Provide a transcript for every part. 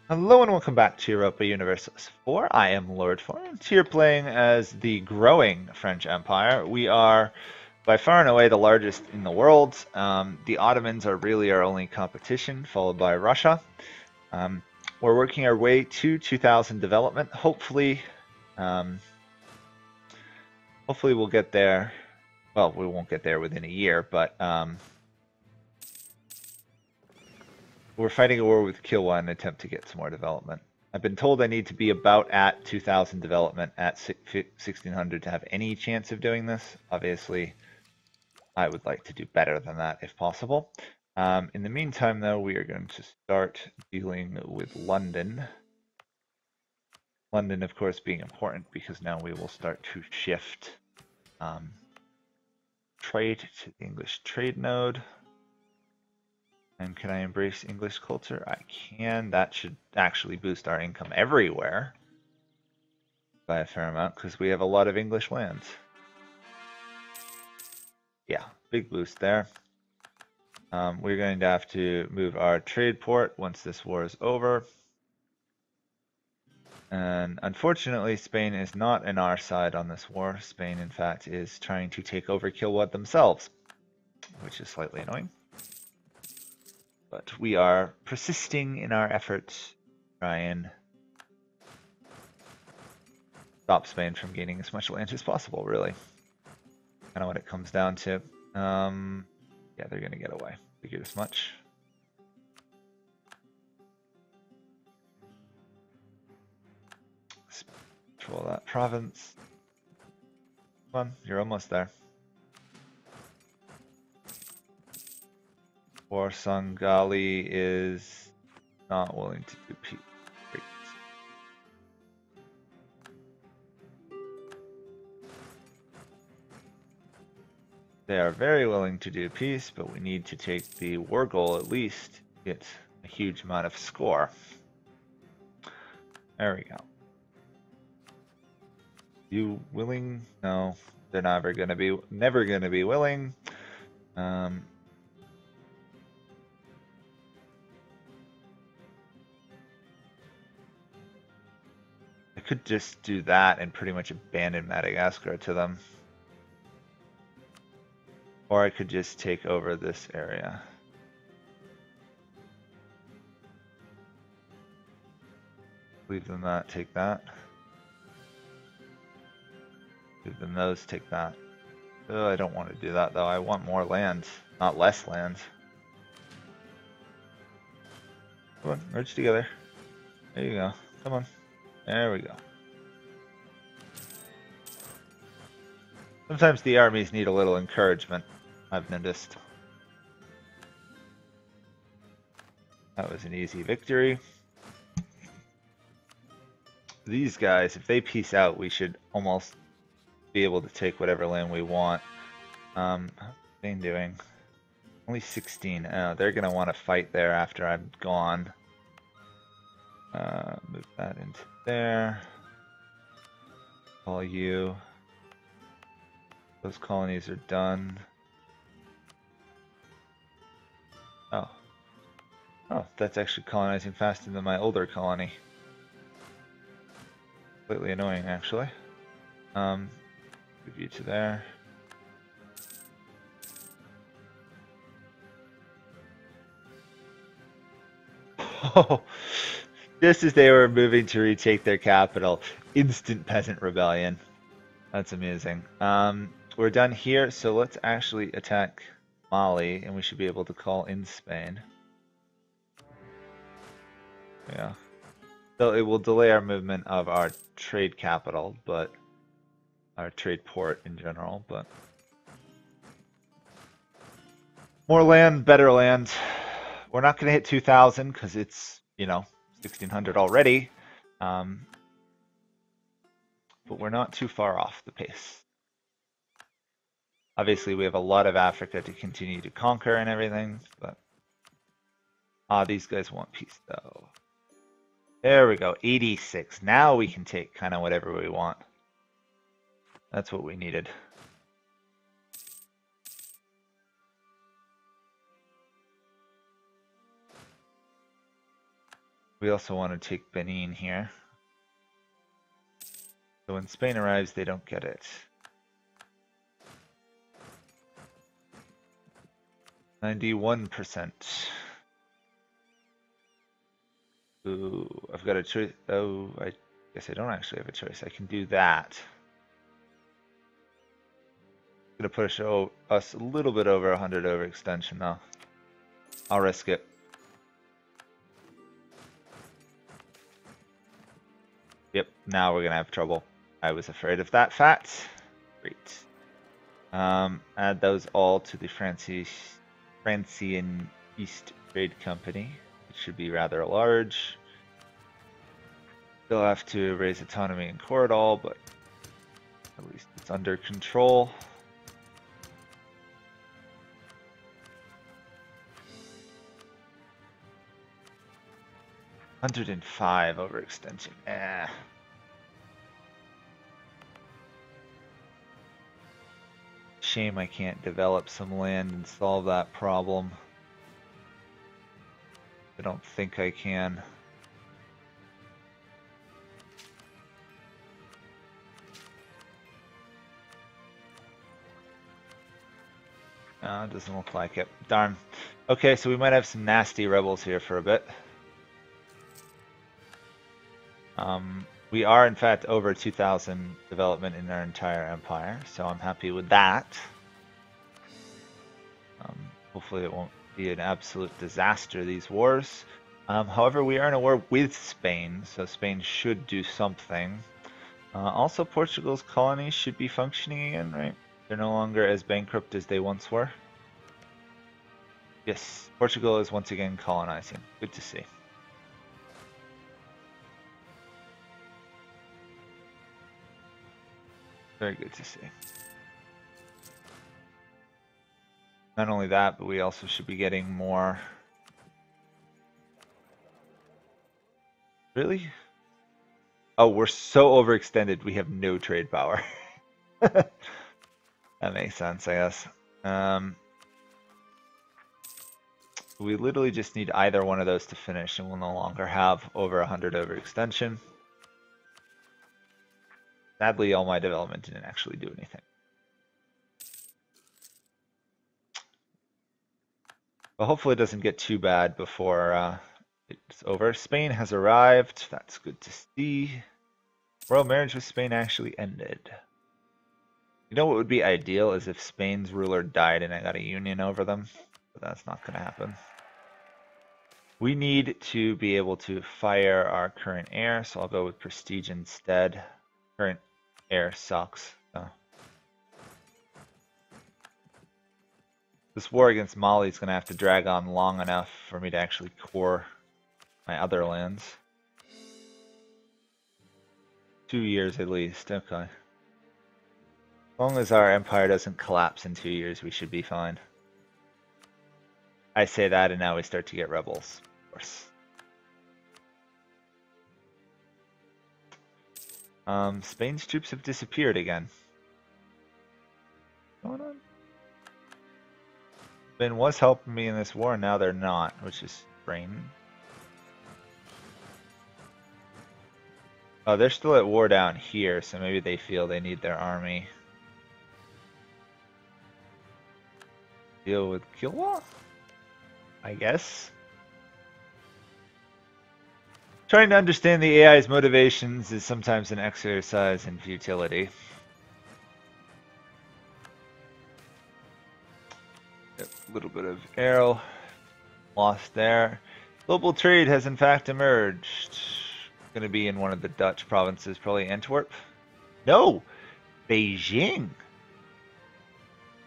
Hello and welcome back to Europa Universalis 4. I am Lord Forwind, here playing as the growing French Empire. We are by far and away the largest in the world. The Ottomans are really our only competition, followed by Russia. We're working our way to 2000 development. Hopefully we'll get there. Well, we won't get there within a year, but we're fighting a war with Kilwa in an attempt to get some more development. I've been told I need to be about at 2000 development at 1600 to have any chance of doing this. Obviously, I would like to do better than that if possible. In the meantime, though, we are going to start dealing with London. London, of course, being important because now we will start to shift trade to the English trade node. And can I embrace English culture? I can. That should actually boost our income everywhere by a fair amount because we have a lot of English lands. Yeah, big boost there. We're going to have to move our trade port once this war is over. And unfortunately, Spain is not on our side on this war. Spain, in fact, is trying to take over Kilwa themselves, which is slightly annoying. But we are persisting in our efforts to try and stop Spain from gaining as much land as possible, really. Kind of what it comes down to. Yeah, they're going to get away. Figured as much. Control that province. Come on, you're almost there. Or Sangali is not willing to do peace. They are very willing to do peace, but we need to take the war goal at least to get a huge amount of score. There we go. You willing? No, they're never gonna be willing. I could just do that and pretty much abandon Madagascar to them. Or I could just take over this area. Leave them that, take that. Leave them those, take that. Oh, I don't want to do that though. I want more land, not less land. Come on, merge together. There you go. Come on. There we go. Sometimes the armies need a little encouragement, I've noticed. That was an easy victory. These guys, if they peace out, we should almost be able to take whatever land we want. How's Spain doing? Only 16. Oh, they're going to want to fight there after I'm gone. Move that into there. Call you. Those colonies are done. Oh. Oh, that's actually colonizing faster than my older colony. Completely annoying, actually. Move you to there. Oh, just as they were moving to retake their capital, instant peasant rebellion. That's amazing. We're done here, so let's actually attack Mali, and we should be able to call in Spain. Yeah. So it will delay our movement of our trade capital, but our trade port in general, but more land, better land. We're not going to hit 2000 because it's, 1600 already. But we're not too far off the pace. Obviously, we have a lot of Africa to continue to conquer and everything, but these guys want peace though. There we go, 86. Now we can take kind of whatever we want. That's what we needed. We also want to take Benin here. So when Spain arrives, they don't get it. 91%. Ooh, I've got a choice. Oh, I guess I don't actually have a choice. I can do that. Gonna push us a little bit over 100 overextension though. I'll risk it. Yep, now we're gonna have trouble. I was afraid of that fact. Great. Add those all to the Francian East Trade Company. It should be rather large. Still have to raise autonomy in Corridal, but at least it's under control. $105 overextension. Shame I can't develop some land and solve that problem. I don't think I can. No, it doesn't look like it. Darn. Okay, so we might have some nasty rebels here for a bit. We are in fact over 2,000 development in our entire empire, so I'm happy with that. Hopefully it won't be an absolute disaster, these wars. However, we are in a war with Spain, so Spain should do something. Also, Portugal's colonies should be functioning again, right? They're no longer as bankrupt as they once were. Yes, Portugal is once again colonizing. Good to see. Very good to see. Not only that, but we also should be getting more. Really? Oh, we're so overextended, we have no trade power. That makes sense, I guess. We literally just need either one of those to finish, and we'll no longer have over 100 overextension. Sadly, all my development didn't actually do anything. But hopefully it doesn't get too bad before it's over. Spain has arrived. That's good to see. Royal marriage with Spain actually ended. You know what would be ideal is if Spain's ruler died and I got a union over them. But that's not going to happen. We need to be able to fire our current heir, so I'll go with prestige instead. Current heir sucks. So. This war against Mali is going to have to drag on long enough for me to actually core my other lands. 2 years at least, okay. As long as our empire doesn't collapse in 2 years, we should be fine. I say that and now we start to get rebels, of course. Spain's troops have disappeared again. What's going on? Spain was helping me in this war, now they're not, which is strange. Oh, they're still at war down here, so maybe they feel they need their army. Deal with Kilwa? I guess. Trying to understand the AI's motivations is sometimes an exercise in futility. Yep, a little bit of arrow lost there. Global trade has in fact emerged. Going to be in one of the Dutch provinces, probably Antwerp. No, Beijing.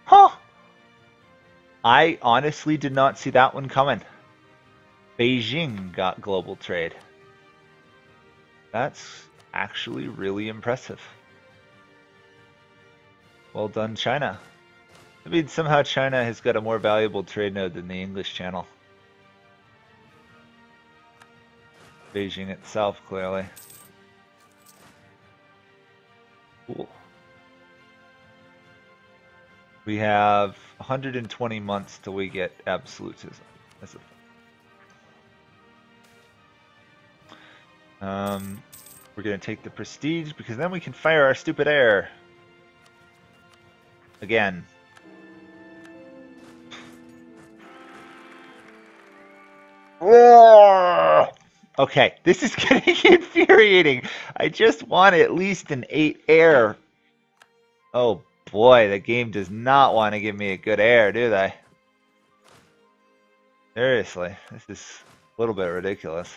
Huh. I honestly did not see that one coming. Beijing got global trade. That's actually really impressive. Well done, China. I mean, somehow China has got a more valuable trade node than the English Channel. Beijing itself, clearly. Cool. We have 120 months till we get absolutism. We're gonna take the prestige because then we can fire our stupid air. Again. Okay, this is getting infuriating. I just want at least an 8 air. Oh boy, the game does not want to give me a good air, do they? Seriously, this is a little bit ridiculous.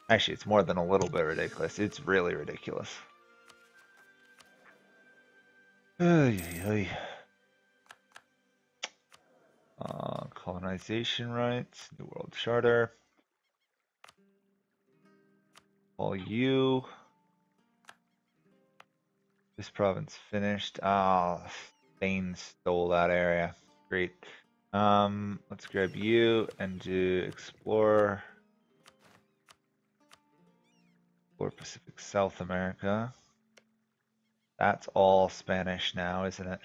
Actually, it's more than a little bit ridiculous. It's really ridiculous. Colonization rights, New World Charter. All you. This province finished. Ah, Spain stole that area. Great. Let's grab you and do explore. Explore Pacific South America. That's all Spanish now, isn't it?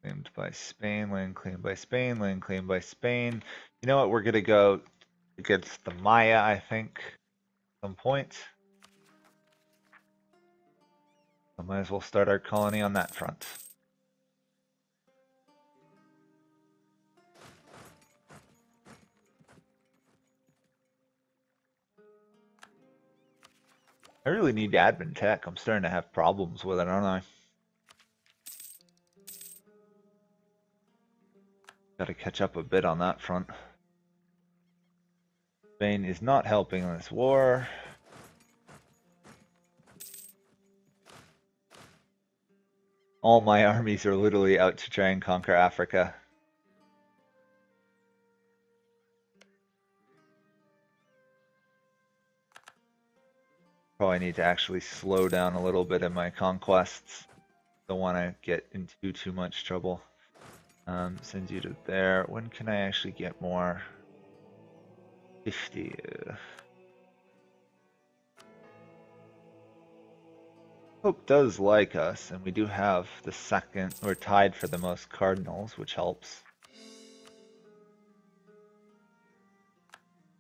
Claimed by Spain, land claimed by Spain, land claimed by Spain. You know what? We're gonna go against the Maya, I think, at some point. So might as well start our colony on that front. I really need admin tech. I'm starting to have problems with it, aren't I? Gotta catch up a bit on that front. Spain is not helping in this war. All my armies are literally out to try and conquer Africa. Probably need to actually slow down a little bit in my conquests. Don't want to get into too much trouble. Send you to there. When can I actually get more? 50. Pope does like us, and we do have the second. We're tied for the most cardinals, which helps.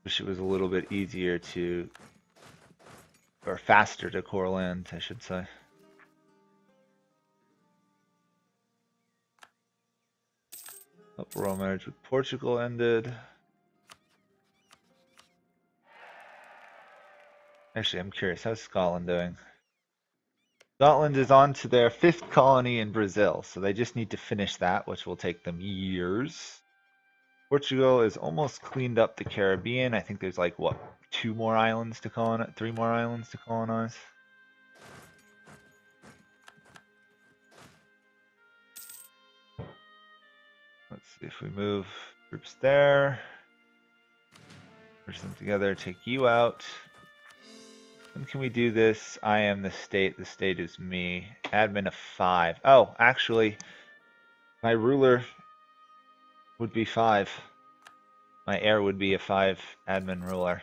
Wish it was a little bit easier to, or faster to core land, I should say. Royal marriage with Portugal ended. Actually, I'm curious, how's Scotland doing? Scotland is on to their 5th colony in Brazil, so they just need to finish that, which will take them years. Portugal is almost cleaned up the Caribbean. I think there's like, what, 2 more islands to colonize? 3 more islands to colonize? Let's see if we move troops there. Merge them together, take you out. When can we do this? I am the state is me. Admin of 5. Oh, actually, my ruler would be 5. My heir would be a 5 admin ruler.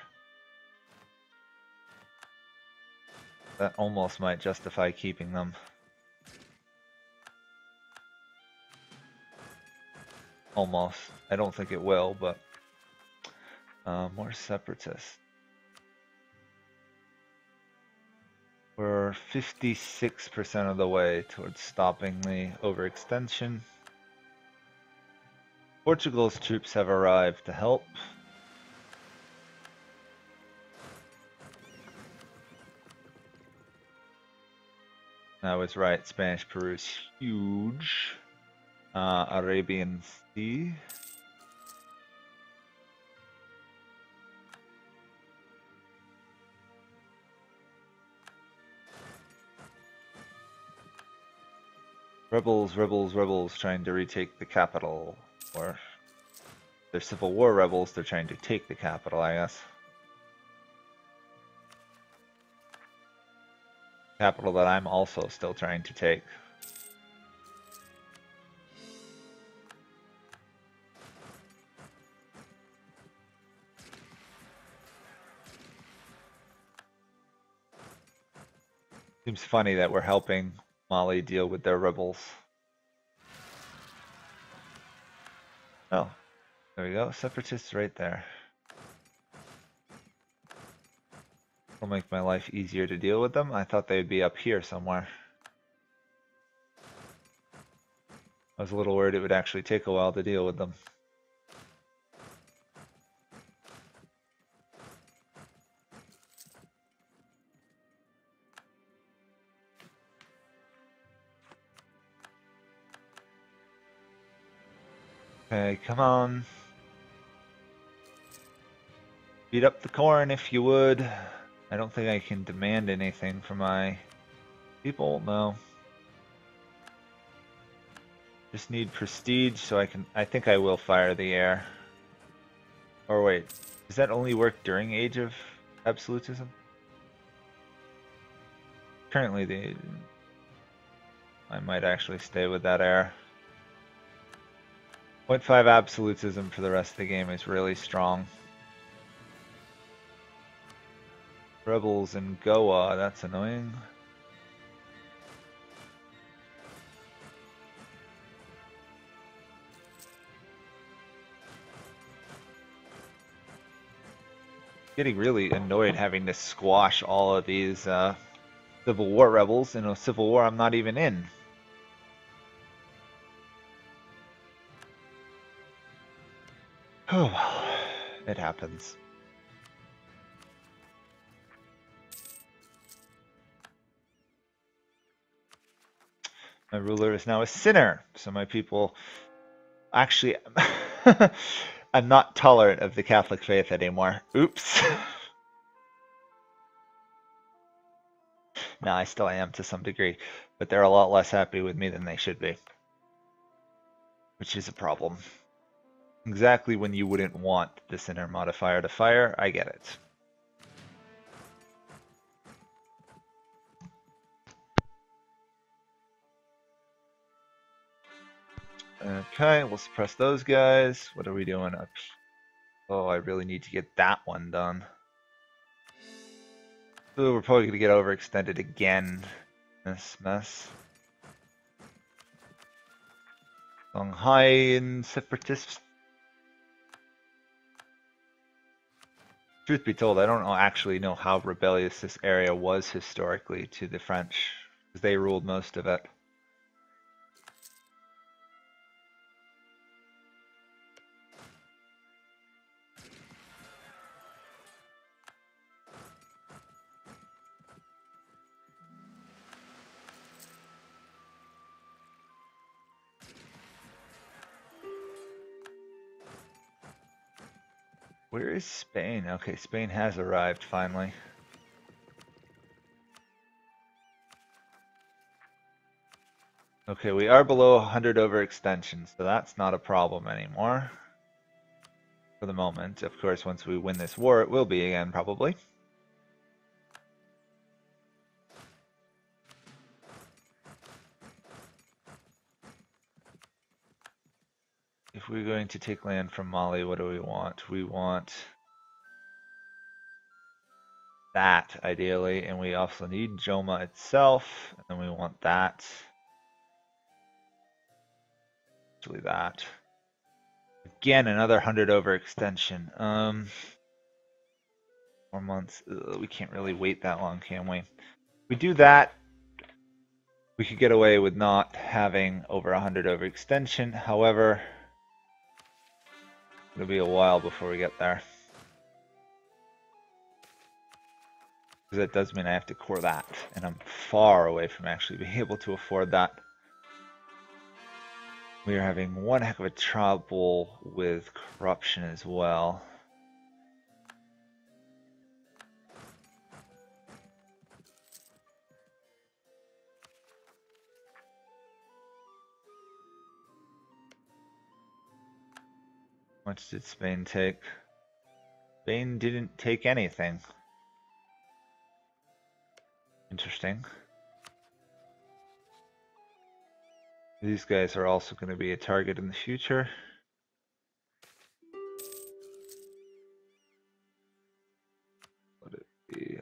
That almost might justify keeping them. Almost. I don't think it will, but more separatists. We're 56% of the way towards stopping the overextension. Portugal's troops have arrived to help. I was right, Spanish Peru is huge. Arabian Sea. Rebels trying to retake the capital. Or they're civil war rebels, they're trying to take the capital, I guess. Capital that I'm also still trying to take. Seems funny that we're helping Mali deal with their rebels. Oh, there we go. Separatists right there. It'll make my life easier to deal with them. I thought they'd be up here somewhere. I was a little worried it would actually take a while to deal with them. Okay, come on. Beat up the corn if you would. I don't think I can demand anything from my people, no. Just need prestige so I think I will fire the air. Or wait, does that only work during Age of Absolutism? Currently I might actually stay with that air. 0.5 absolutism for the rest of the game is really strong. Rebels in Goa, that's annoying. Getting really annoyed having to squash all of these Civil War rebels in a civil war I'm not even in. Oh well, it happens. My ruler is now a sinner, so my people actually I'm not tolerant of the Catholic faith anymore. Oops. No, I still am to some degree, but they're a lot less happy with me than they should be, which is a problem. Exactly when you wouldn't want the sinner modifier to fire, I get it. Okay, we'll suppress those guys. What are we doing up? Oh, I really need to get that one done. Ooh, we're probably going to get overextended again. This mess. Songhai and separatists. Truth be told, I don't actually know how rebellious this area was historically to the French, because they ruled most of it. Where is Spain? Okay, Spain has arrived finally. Okay, we are below 100 overextension, so that's not a problem anymore. For the moment. Of course, once we win this war, it will be again, probably. If we're going to take land from Mali, what do we want? We want that, ideally, and we also need Joma itself, and then we want that. Actually, that. Again, another 100 overextension. 4 months. Ugh, we can't really wait that long, can we? If we do that, we could get away with not having over 100 overextension. However, it'll be a while before we get there. Because that does mean I have to core that, and I'm far away from actually being able to afford that. We are having one heck of a trouble with corruption as well. How much did Spain take? Spain didn't take anything. Interesting. These guys are also going to be a target in the future. Let it be.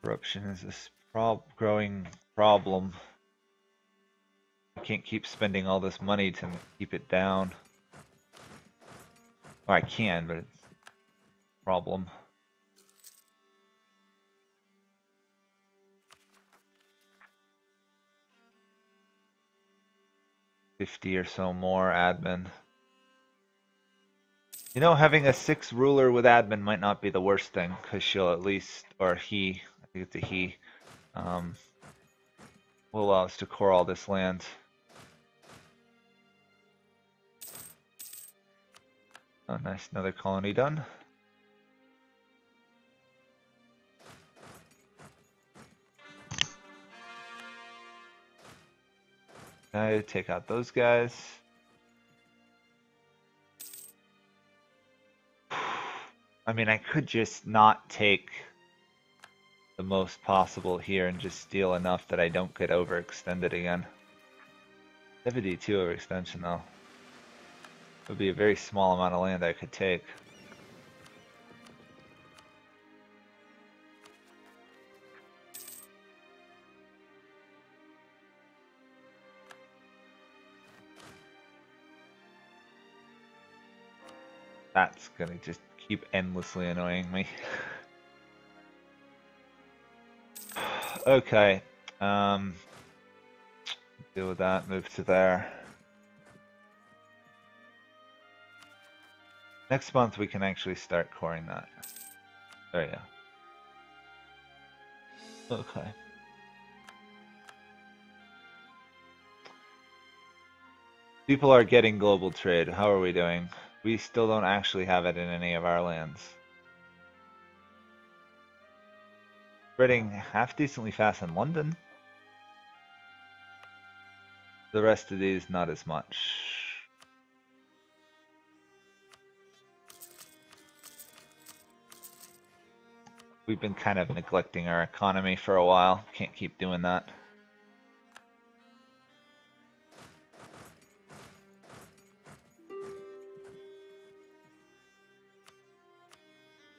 Corruption is a growing problem. We can't keep spending all this money to keep it down. Or I can, but it's a problem. $50 or so more admin. You know, having a 6 ruler with admin might not be the worst thing, because she'll at least, or he, I think it's a he, will allow us to core all this land. Oh, nice, another colony done. Okay, take out those guys. I mean, I could just not take the most possible here and just steal enough that I don't get overextended again. 72 overextension though. Would be a very small amount of land I could take. That's gonna just keep endlessly annoying me. Okay. Deal with that, move to there. Next month we can actually start coring that. There you go. Okay. People are getting global trade. How are we doing? We still don't actually have it in any of our lands. Spreading half decently fast in London. The rest of these, not as much. We've been kind of neglecting our economy for a while. Can't keep doing that.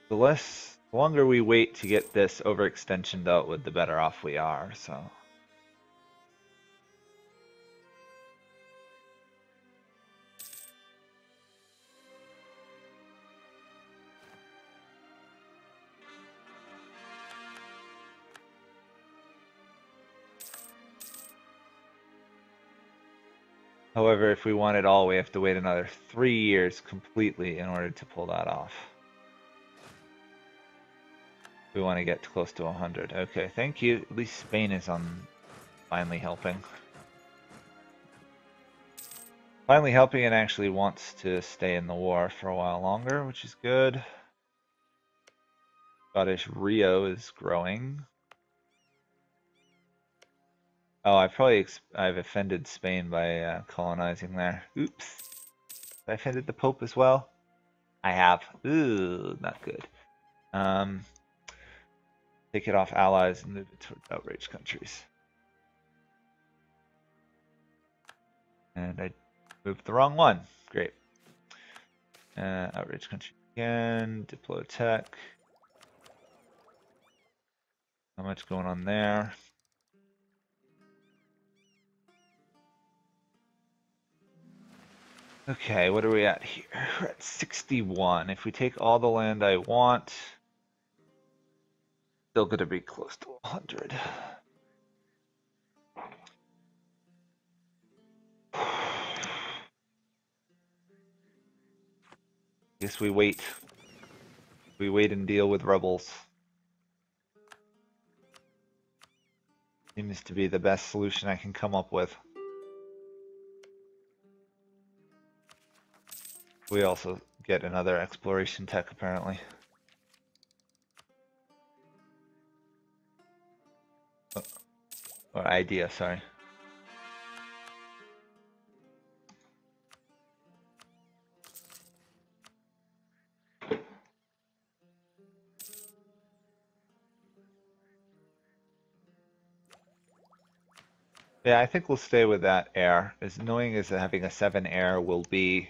The longer we wait to get this overextension dealt with, the better off we are, so. However, if we want it all, we have to wait another 3 years completely in order to pull that off. We want to get close to 100. Okay, thank you. At least Spain is on finally helping. Finally helping and actually wants to stay in the war for a while longer, which is good. Scottish Rio is growing. Oh, I've offended Spain by colonizing there. Oops. I offended the Pope as well. I have. Ooh, not good. Take it off allies and move it towards outraged countries. And I moved the wrong one. Great. Outraged country again. Deploy tech. Not much going on there. Okay, what are we at here? We're at 61. If we take all the land I want, still gonna be close to 100. Guess we wait. We wait and deal with rebels. Seems to be the best solution I can come up with. We also get another exploration tech, apparently. Oh, or idea, sorry. Yeah, I think we'll stay with that air. As annoying as having a 7 air will be,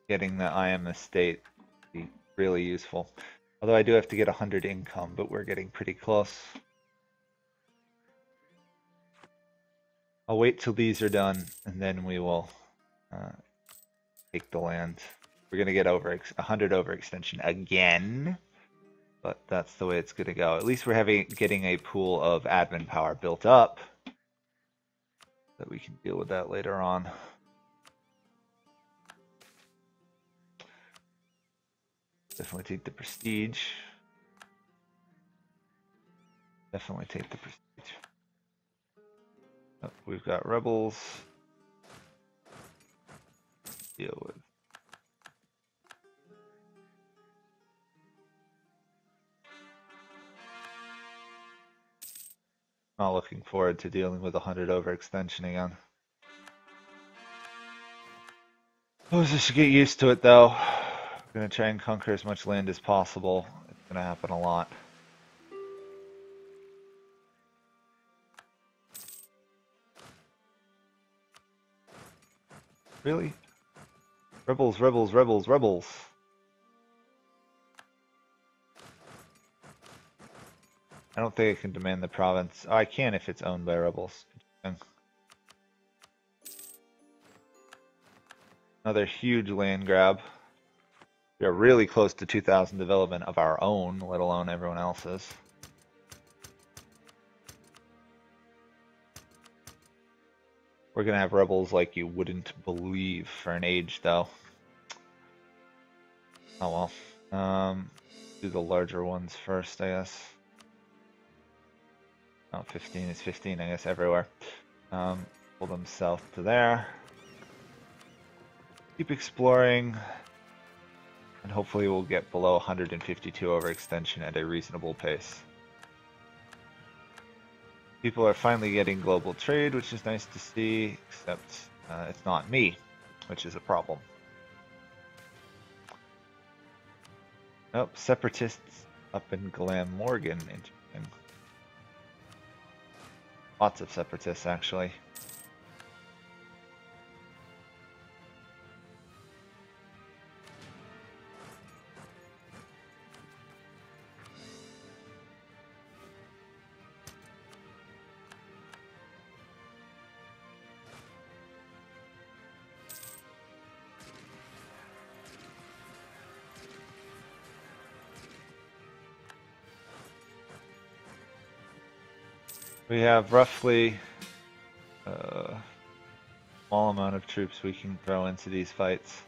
getting the IM estate be really useful. Although I do have to get 100 income, but we're getting pretty close. I'll wait till these are done, and then we will take the land. We're going to get 100 overextension again, but that's the way it's going to go. At least we're getting a pool of admin power built up that we can deal with that later on. Definitely take the prestige. Definitely take the prestige. Oh, we've got rebels. Deal with. Not looking forward to dealing with 100 overextension again. I should get used to it though. I'm gonna try and conquer as much land as possible. It's gonna happen a lot. Really? Rebels, rebels, rebels, rebels. I don't think I can demand the province. Oh, I can if it's owned by rebels. Another huge land grab. We are really close to 2,000 development of our own, let alone everyone else's. We're gonna have rebels like you wouldn't believe for an age, though. Oh well. Do the larger ones first, I guess. Oh, 15 is 15, I guess, everywhere. Pull them south to there. Keep exploring. And hopefully we'll get below 152 overextension at a reasonable pace. People are finally getting global trade, which is nice to see, except it's not me, which is a problem. Oh, separatists up in Glamorgan. Interesting. Lots of separatists, actually. We have roughly a small amount of troops we can throw into these fights.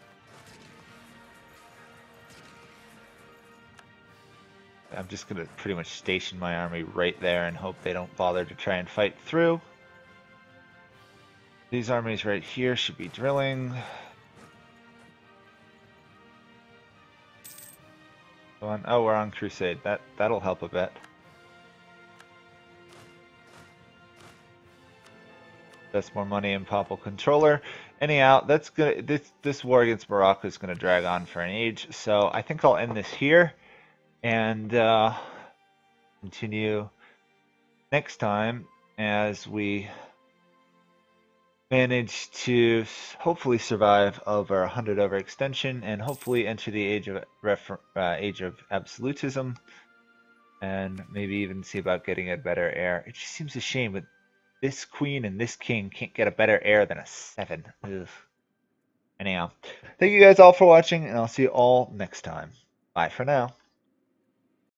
I'm just going to pretty much station my army right there and hope they don't bother to try and fight through. These armies right here should be drilling. Oh, we're on crusade. That'll help a bit. That's more money in Papal Controller. Anyhow, that's good. This war against Morocco is going to drag on for an age, so I think I'll end this here and continue next time as we manage to hopefully survive over 100 overextension and hopefully enter the age of absolutism, and maybe even see about getting a better heir. It just seems a shame that this queen and this king can't get a better heir than a 7. Ugh. Anyhow, thank you guys all for watching, and I'll see you all next time. Bye for now.